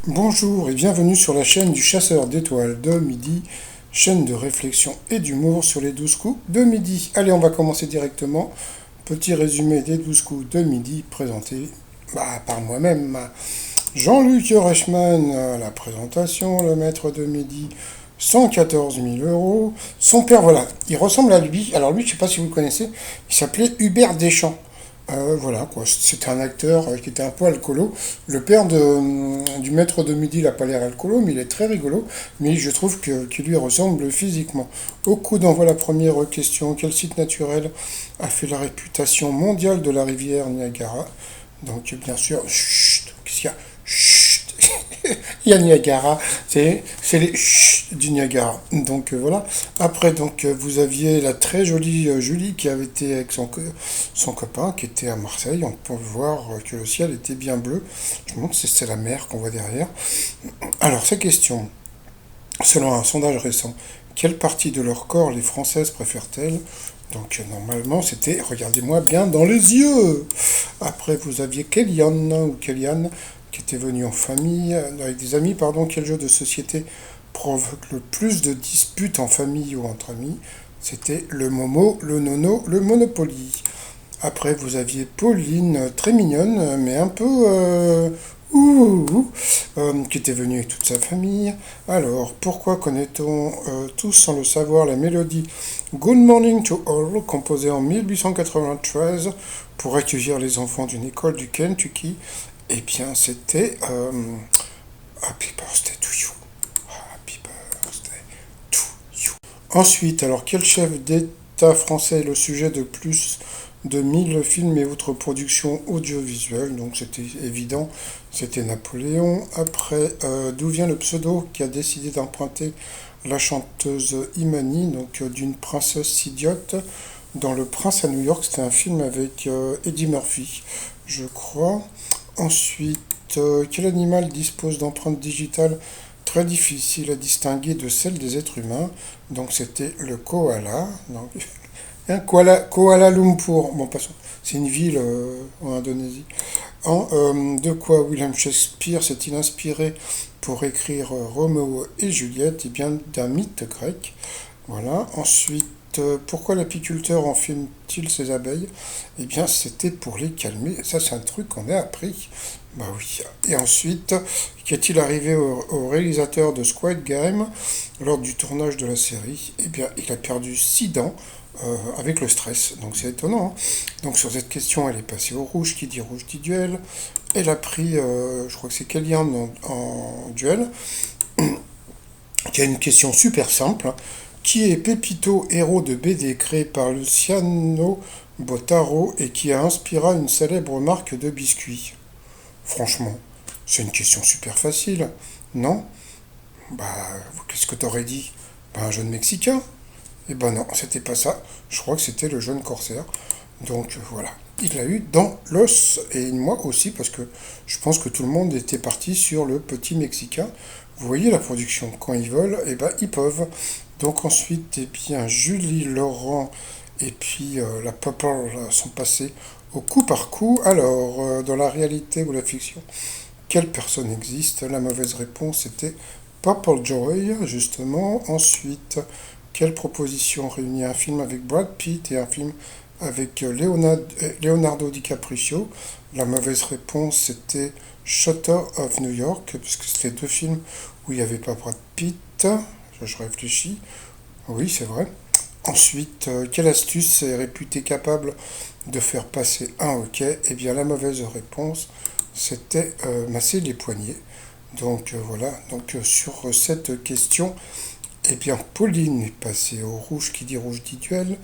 Bonjour et bienvenue sur la chaîne du chasseur d'étoiles de midi, chaîne de réflexion et d'humour sur les 12 coups de midi. Allez, on va commencer directement. Petit résumé des 12 coups de midi présenté par moi-même. Jean-Luc Reichmann, à la présentation, le maître de midi, 114 000 euros. Son père, voilà, il ressemble à lui. Alors lui, je ne sais pas si vous le connaissez, il s'appelait Hubert Deschamps. Voilà, quoi. C'était un acteur qui était un peu alcoolo. Le père du maître de midi, il n'a pas l'air alcoolo, mais il est très rigolo. Mais je trouve qu'il lui ressemble physiquement. Au coup d'envoi, la première question. Quel site naturel a fait la réputation mondiale de la rivière Niagara? Donc, bien sûr, chut, qu'est-ce qu'il y a? Chut, il y a Niagara, c'est les chut du Niagara. Donc voilà. Après, donc vous aviez la très jolie Julie qui avait été avec son copain qui était à Marseille. On peut voir que le ciel était bien bleu. Je me demande si c'est la mer qu'on voit derrière. Alors, ces questions. Selon un sondage récent, quelle partie de leur corps les Françaises préfèrent-elles? Donc normalement c'était regardez-moi bien dans les yeux. Après vous aviez Kellyanne ou Kellyanne qui était venue en famille, avec des amis, pardon, quel jeu de société provoque le plus de disputes en famille ou entre amis? C'était le Momo, le Nono, le Monopoly. Après, vous aviez Pauline, très mignonne, mais un peu qui était venue avec toute sa famille. Alors, pourquoi connaît-on tous sans le savoir la mélodie Good Morning to All, composée en 1893 pour accueillir les enfants d'une école du Kentucky? Eh bien, c'était Happy Birthday to You. Happy Birthday to You. Ensuite, alors, quel chef d'État français est le sujet de plus de 1000 films et autres productions audiovisuelles? Donc c'était évident, c'était Napoléon. Après, d'où vient le pseudo qui a décidé d'emprunter la chanteuse Imani, donc d'une princesse idiote, dans Le Prince à New York? C'était un film avec Eddie Murphy, je crois. Ensuite, quel animal dispose d'empreintes digitales très difficiles à distinguer de celles des êtres humains? Donc c'était le koala. Donc, hein, Kuala Lumpur, bon passons, c'est une ville en Indonésie. De quoi William Shakespeare s'est-il inspiré pour écrire Roméo et Juliette? Eh bien, d'un mythe grec. Voilà. Ensuite, pourquoi l'apiculteur enfile-t-il ses abeilles? Eh bien, c'était pour les calmer. Ça, c'est un truc qu'on a appris. Bah oui. Et ensuite, qu'est-il arrivé au réalisateur de Squid Game lors du tournage de la série? Eh bien, il a perdu 6 dents avec le stress. Donc c'est étonnant, hein. Donc sur cette question, elle est passée au rouge. Qui dit rouge dit duel. Elle a pris, je crois que c'est Kellyanne en duel, qui a une question super simple. Qui est Pépito, héros de BD créé par Luciano Botaro et qui a inspiré une célèbre marque de biscuits? Franchement, c'est une question super facile, non? Bah, qu'est-ce que t'aurais dit? Bah, un jeune Mexicain? Eh ben non, c'était pas ça. Je crois que c'était le jeune corsaire. Donc voilà. Il l'a eu dans l'os. Et moi aussi, parce que je pense que tout le monde était parti sur le petit Mexicain. Vous voyez la production. Quand ils veulent, eh ben ils peuvent. Donc ensuite, eh bien, Julie, Laurent et puis la Popper sont passés au coup par coup. Alors, dans la réalité ou la fiction, quelle personne existe? La mauvaise réponse était Purple Joy, justement. Ensuite, quelle proposition réunit un film avec Brad Pitt et un film avec Leonardo DiCaprio? La mauvaise réponse, c'était Shutter of New York, puisque c'était deux films où il n'y avait pas Brad Pitt. Je réfléchis. Oui, c'est vrai. Ensuite, quelle astuce est réputée capable de faire passer un hockey? Eh bien, la mauvaise réponse, c'était masser les poignets. Donc voilà, donc sur cette question, eh bien Pauline est passée au rouge qui dit rouge dit duel.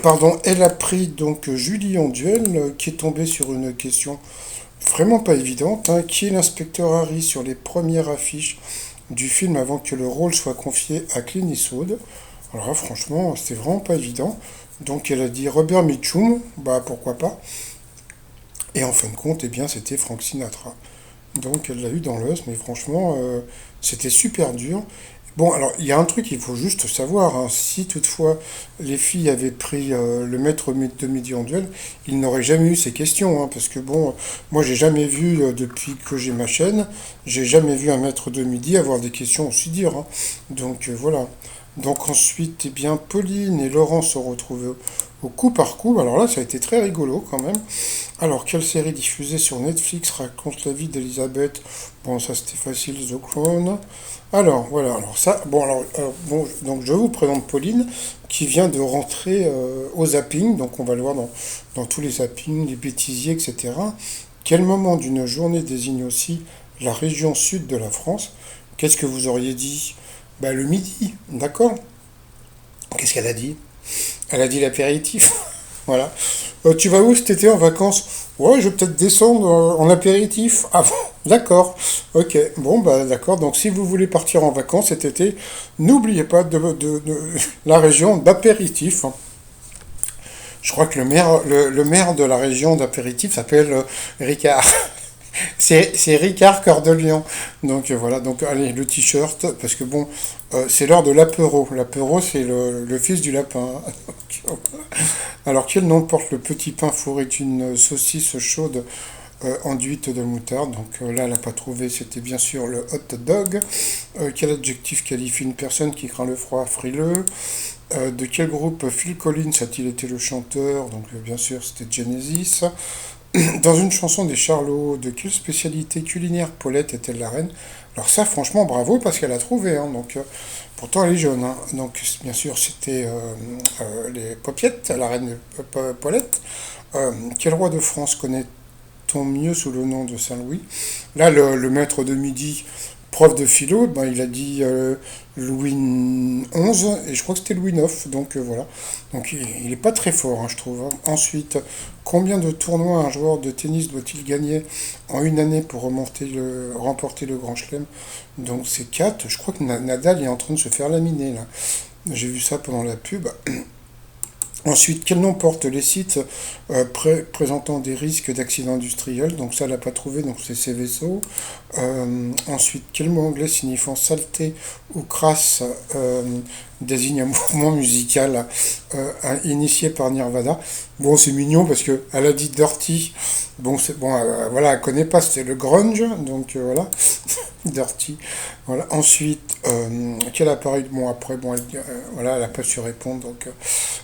Pardon, elle a pris donc Julie en duel qui est tombée sur une question vraiment pas évidente, hein. Qui est l'inspecteur Harry sur les premières affiches du film avant que le rôle soit confié à Clint Eastwood? Alors là, franchement, c'était vraiment pas évident. Donc elle a dit Robert Mitchum, bah pourquoi pas. Et en fin de compte, eh bien c'était Frank Sinatra. Donc elle l'a eu dans l'os, mais franchement, c'était super dur. Bon, alors, il y a un truc, il faut juste savoir, hein, si toutefois les filles avaient pris le maître de midi en duel, ils n'auraient jamais eu ces questions, hein, parce que bon, moi j'ai jamais vu, depuis que j'ai ma chaîne, j'ai jamais vu un maître de midi avoir des questions aussi dures, hein. Donc voilà. Donc ensuite, eh bien, Pauline et Laurent se retrouvent au coup par coup. Alors là, ça a été très rigolo quand même. Alors, quelle série diffusée sur Netflix raconte la vie d'Elisabeth? Bon, ça c'était facile, The Crown. Alors, voilà, alors ça, bon, bon, donc je vous présente Pauline, qui vient de rentrer au zapping, donc on va le voir dans tous les zappings, les bêtisiers, etc. Quel moment d'une journée désigne aussi la région sud de la France? Qu'est-ce que vous auriez dit? Bah, le midi, d'accord? Qu'est-ce qu'elle a dit? Elle a dit l'apéritif. Voilà. Tu vas où cet été en vacances? Ouais, je vais peut-être descendre en apéritif. Ah bon, d'accord. Ok, bon, bah d'accord. Donc si vous voulez partir en vacances cet été, n'oubliez pas de la région d'apéritif. Je crois que le maire de la région d'apéritif s'appelle Ricard. C'est Ricard Cœur de Lion. Donc voilà, donc allez, le t-shirt, parce que bon, c'est l'heure de l'apéro. L'apéro, c'est le fils du lapin. Alors, quel nom porte le petit pain fourré d'une saucisse chaude enduite de moutarde? Donc là, elle n'a pas trouvé, c'était bien sûr le hot dog. Quel adjectif qualifie une personne qui craint le froid? Frileux. De quel groupe Phil Collins a-t-il été le chanteur? Donc bien sûr, c'était Genesis. Dans une chanson des Charlots, de quelle spécialité culinaire Paulette est-elle la reine? Alors ça, franchement, bravo, parce qu'elle a trouvé, hein, donc, pourtant, elle est jeune, hein. Donc, bien sûr, c'était les Popiettes, la reine Paulette. Quel roi de France connaît-on mieux sous le nom de Saint-Louis? Là, le maître de midi, prof de philo, ben, il a dit Louis XI, et je crois que c'était Louis IX, donc voilà. Donc il n'est pas très fort, hein, je trouve, hein. Ensuite, combien de tournois un joueur de tennis doit-il gagner en une année pour remporter le Grand Chelem? Donc c'est 4. Je crois que Nadal est en train de se faire laminer, là. J'ai vu ça pendant la pub. Ensuite, quel nom portent les sites présentant des risques d'accidents industriels? Donc ça, elle n'a pas trouvé, donc c'est ces vaisseaux. Ensuite, quel mot anglais signifiant saleté ou crasse désigne un mouvement musical initié par Nirvana? Bon, c'est mignon parce que elle a dit dirty. Bon, c'est bon, voilà, elle connaît pas, c'était le grunge, donc voilà, dirty. Voilà. Ensuite, quel appareil? Bon, après, bon, voilà, elle n'a pas su répondre, donc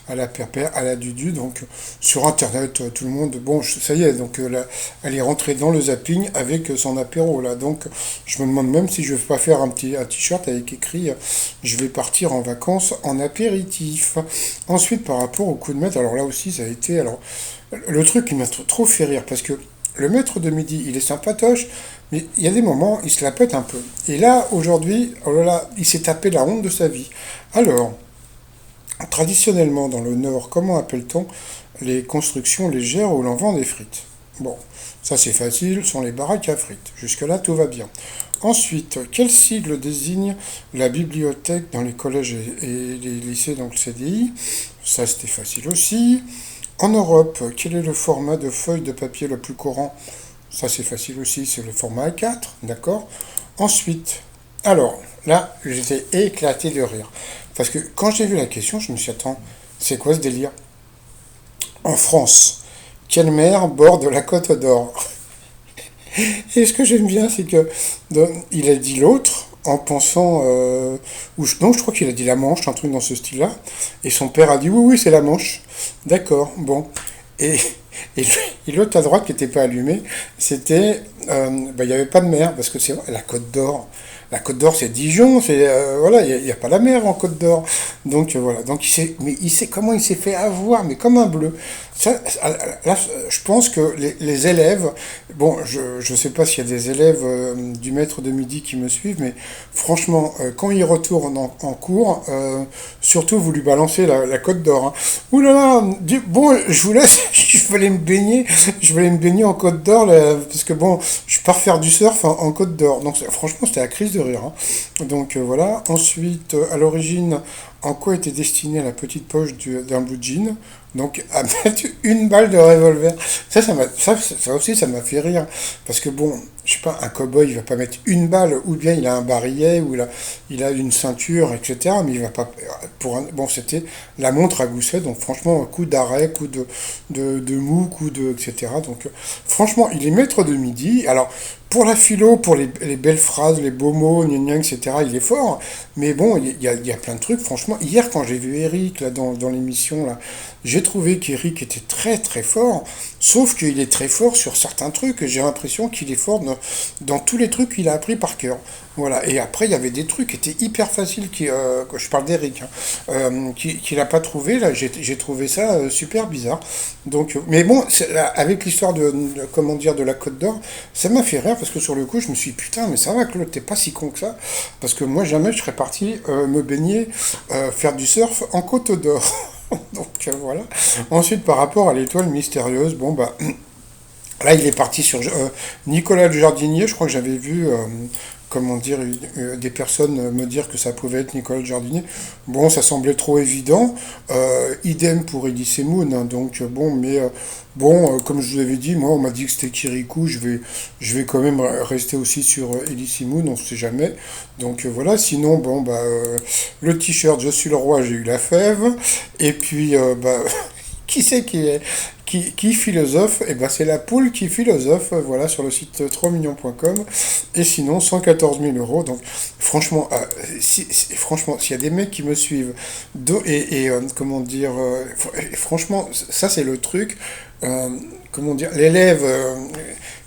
à la pépère, à la dudu, donc sur internet, tout le monde, bon, ça y est, donc là, elle est rentrée dans le zapping avec son apéro, là, donc je me demande même si je vais pas faire un t-shirt avec écrit je vais partir en vacances en apéritif. Ensuite, par rapport au coup de maître, alors là aussi, ça a été, alors, le truc qui m'a trop fait rire, parce que le maître de midi, il est sympatoche, mais il y a des moments, il se la pète un peu. Et là, aujourd'hui, oh là là, il s'est tapé la honte de sa vie. Alors, traditionnellement, dans le Nord, comment appelle-t-on les constructions légères où l'on vend des frites? Bon, ça c'est facile, sont les baraques à frites. Jusque-là, tout va bien. Ensuite, quel sigle désigne la bibliothèque dans les collèges et les lycées, donc le CDI? Ça c'était facile aussi. En Europe, quel est le format de feuille de papier le plus courant? Ça c'est facile aussi, c'est le format A4, d'accord? Ensuite, alors, là, j'étais éclaté de rire. Parce que quand j'ai vu la question, je me suis dit, attends, c'est quoi ce délire? En France, quelle mer borde la Côte d'Or? Et ce que j'aime bien, c'est que il a dit l'autre en pensant, non, je crois qu'il a dit la Manche, un truc dans ce style-là. Et son père a dit oui, oui, c'est la Manche. D'accord, bon. Et, et l'autre à droite qui n'était pas allumé, c'était, bah, il n'y avait pas de mer, parce que c'est vrai, la Côte d'Or. La Côte d'Or, c'est Dijon, c'est voilà, il n'y a pas la mer en Côte d'Or. Donc voilà, donc mais il sait comment il s'est fait avoir, mais comme un bleu. Ça, là, je pense que les élèves, bon, je ne sais pas s'il y a des élèves du maître de midi qui me suivent, mais franchement, quand ils retournent en cours, surtout vous lui balancez la Côte d'Or, hein. Ouh là là, bon, je vous laisse, je vais aller me baigner en Côte d'Or, parce que bon, je pars faire du surf en Côte d'Or. Donc franchement, c'était la crise de rire, hein. Donc voilà. Ensuite, à l'origine, en quoi était destinée la petite poche d'un blue jean. Donc, à mettre une balle de revolver. Ça aussi, ça m'a fait rire. Parce que bon, je sais pas, un cow-boy, il va pas mettre une balle, ou bien il a un barillet, ou il a une ceinture, etc. Mais il va pas. Bon, c'était la montre à gousset, donc franchement, coup d'arrêt, coup de mou, coup de. etc. Donc, franchement, il est maître de midi. Alors, pour la philo, pour les belles phrases, les beaux mots, gna gna, etc., il est fort. Mais bon, il y a plein de trucs. Franchement, hier, quand j'ai vu Eric là, dans l'émission, là, j'ai trouvé qu'Eric était très très fort. Sauf qu'il est très fort sur certains trucs. J'ai l'impression qu'il est fort dans tous les trucs qu'il a appris par cœur. Voilà. Et après, il y avait des trucs qui étaient hyper faciles. Quand je parle d'Eric, hein, qu'il n'a pas trouvé. Là, j'ai trouvé ça super bizarre. Donc, mais bon, avec l'histoire comment dire, de la Côte d'Or, ça m'a fait rire parce que sur le coup, je me suis dit, putain, mais ça va, Claude, t'es pas si con que ça. Parce que moi, jamais je serais parti me baigner, faire du surf en Côte d'Or. Donc voilà. Ensuite, par rapport à l'étoile mystérieuse, bon bah là il est parti sur Nicolas le jardinier. Je crois que j'avais vu comment dire des personnes me dire que ça pouvait être Nicolas le jardinier. Bon, ça semblait trop évident. Idem pour Elise Moon. Hein, donc bon, mais bon, comme je vous avais dit, moi on m'a dit que c'était Kirikou. Je vais quand même rester aussi sur Elise Moon. On sait jamais. Donc voilà. Sinon bon bah le t-shirt Je suis le roi. J'ai eu la fève. Et puis bah qui c'est qui philosophe? Eh ben c'est la poule qui philosophe, voilà, sur le site 3millions.com. Et sinon, 114 000 euros. Donc, franchement, franchement, s'il y a des mecs qui me suivent, comment dire, franchement, ça c'est le truc. Comment dire, l'élève.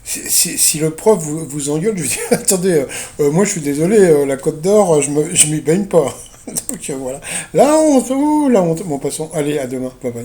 Si le prof vous engueule, je lui dis attendez, moi je suis désolé, la Côte d'Or, je m'y baigne pas. Donc voilà. La honte, ouh, la honte. Bon, passons. Allez, à demain. Bye bye.